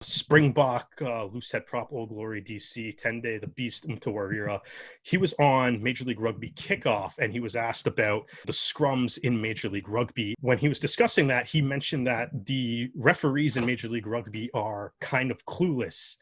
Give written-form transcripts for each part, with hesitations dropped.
Springbok, Loosehead Prop, Old Glory DC, Tendai, the Beast, Mtawarira. He was on Major League Rugby Kickoff, and he was asked about the scrums in Major League Rugby. When he was discussing that, he mentioned that the referees in Major League Rugby are kind of clueless,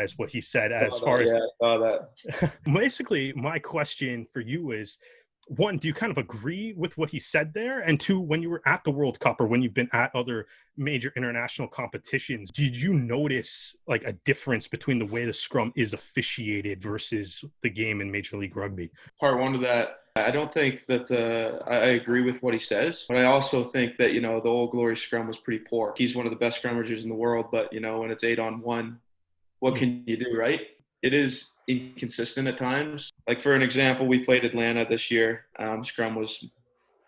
is what he said, as far as... Yeah, I saw that. Basically, my question for you is, one, do you kind of agree with what he said there? And two, when you were at the World Cup or when you've been at other major international competitions, did you notice like a difference between the way the scrum is officiated versus the game in Major League Rugby? Part one of that, I don't think that I agree with what he says, but I also think that, the Old Glory scrum was pretty poor. He's one of the best scrummagers in the world, but, when it's 8-on-1, what can you do, right? It is inconsistent at times. Like, for an example, we played Atlanta this year. Scrum was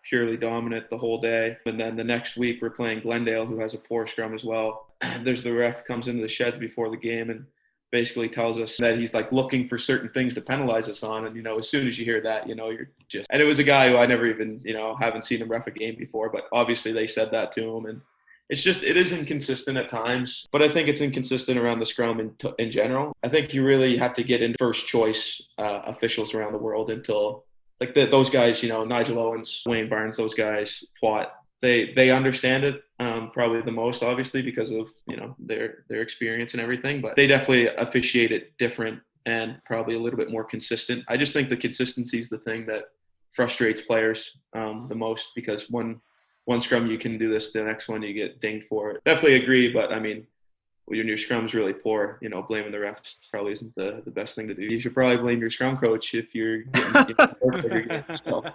purely dominant the whole day. And then the next week we're playing Glendale, who has a poor scrum as well. There's the ref comes into the sheds before the game and basically tells us that he's like looking for certain things to penalize us on. And, as soon as you hear that, you're just, and it was a guy who I never even, haven't seen him ref a game before, but obviously they said that to him. And it's just, it is inconsistent at times, but I think it's inconsistent around the scrum in general. I think you really have to get into first choice officials around the world until, like, those guys, Nigel Owens, Wayne Barnes, those guys, Twat, they understand it probably the most, obviously, because of, their experience and everything, but they definitely officiate it different and probably a little bit more consistent. I just think the consistency is the thing that frustrates players the most, because one scrum you can do this, the next one you get dinged for it. Definitely agree, but I mean, when your scrum's really poor, blaming the refs probably isn't the best thing to do. You should probably blame your scrum coach if you're getting every game. So.